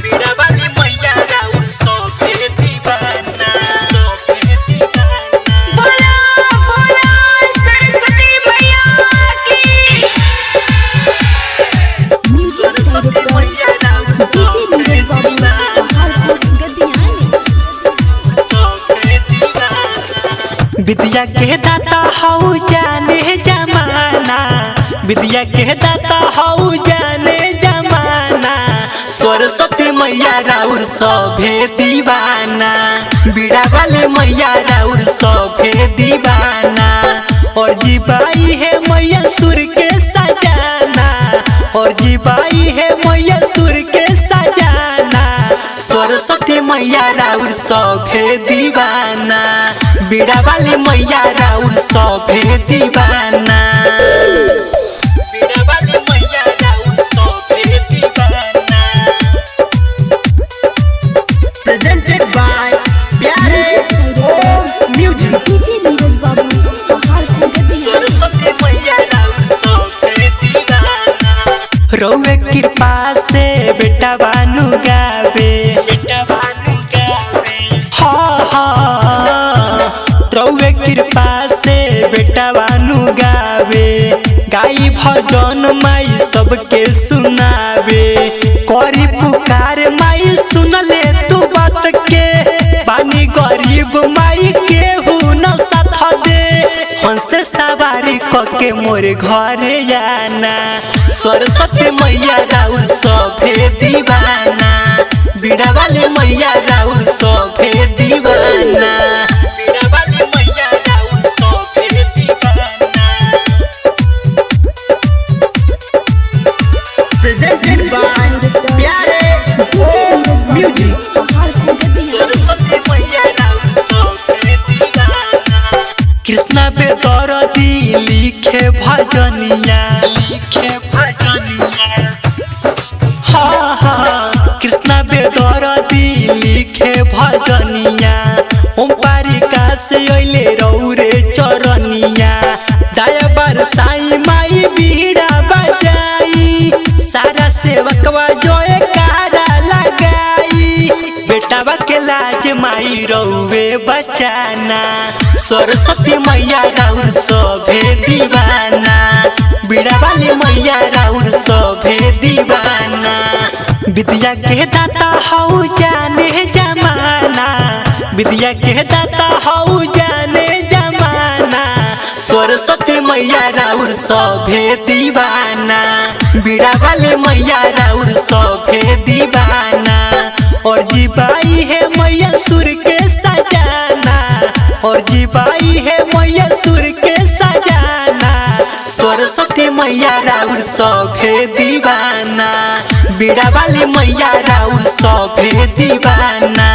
बीड़ा वाली मैया राउर सभे दीवाना, सभे दीवाना। बोला बोला सरस्वती मैया की। सरस्वती मैया राउर सभे दीवाना, सभे दीवाना। विद्या के दाता हऊ जाने जमाना, विद्या के दाता हऊ जाने जमाना। सरस्वती मैया राउर सभे दीवाना, बीड़ा वाले मैया राउर सभे दीवाना। और जीवाई है मैया सुर के सजाना, और जीवाई है मैया सुर के सजाना। सरस्वती मैया राउर सभे दीवाना, बीड़ा वाले मैया राउर सभे दीवाना। बीड़ा वाले मैया राउर सभे दीवाना। Presented by प्यारे म्यूजिक। सरस्वती मैया राउर सभे दीवाना। रउए कृपा से बेटा बानु गावे, बेटा बानु गावे। रउए कृपा से बेटा बानु गावे। गाई भजन माई सबके सुनावे। करी पुकार माई सुन ले तू बात के। बानी गरीब माई केहू न साथ दे। हंसे सवारी कके मोरे घरे आना। सरस्वती मैया राउर सभे दीवाना, बीड़ा वाले मैया राउर सभे दीवाना। बीड़ा वाले मैया राउर सभे दीवाना। Presented by प्यारे म्यूजिक। सरस्वती मैया राउर सभे दीवाना। कृष्णा बेदरदी लिखे भजनिया, लिखे भजनिया। कृष्णा बेदरदी लिखे भजनिया। ओम पारिका से अइले रौरे चरनिया। दया बरसाई माई बीड़ा बजाई। सारा सेवकवा जोए कारा लगाई। बेटावा के लाज माई रौवे बचाना। सरस्वती मैया राउर सभे दीवाना, बीड़ा वाली मैया राउर सभे दीवाना। विद्या के दाता हऊ जाने जमाना, विद्या के दाता हऊ जाने जमाना। सरस्वती मैया राउर सभे दीवाना, बीड़ा वाले मैया राउर सभे दीवाना। और जीवाई है मैया सुर के सजाना, और जीवाई है मैया सुर के सजाना। सरस्वती मैया राउर सभे दीवाना, बीड़ा वाले मैया राउर सभे दीवाना।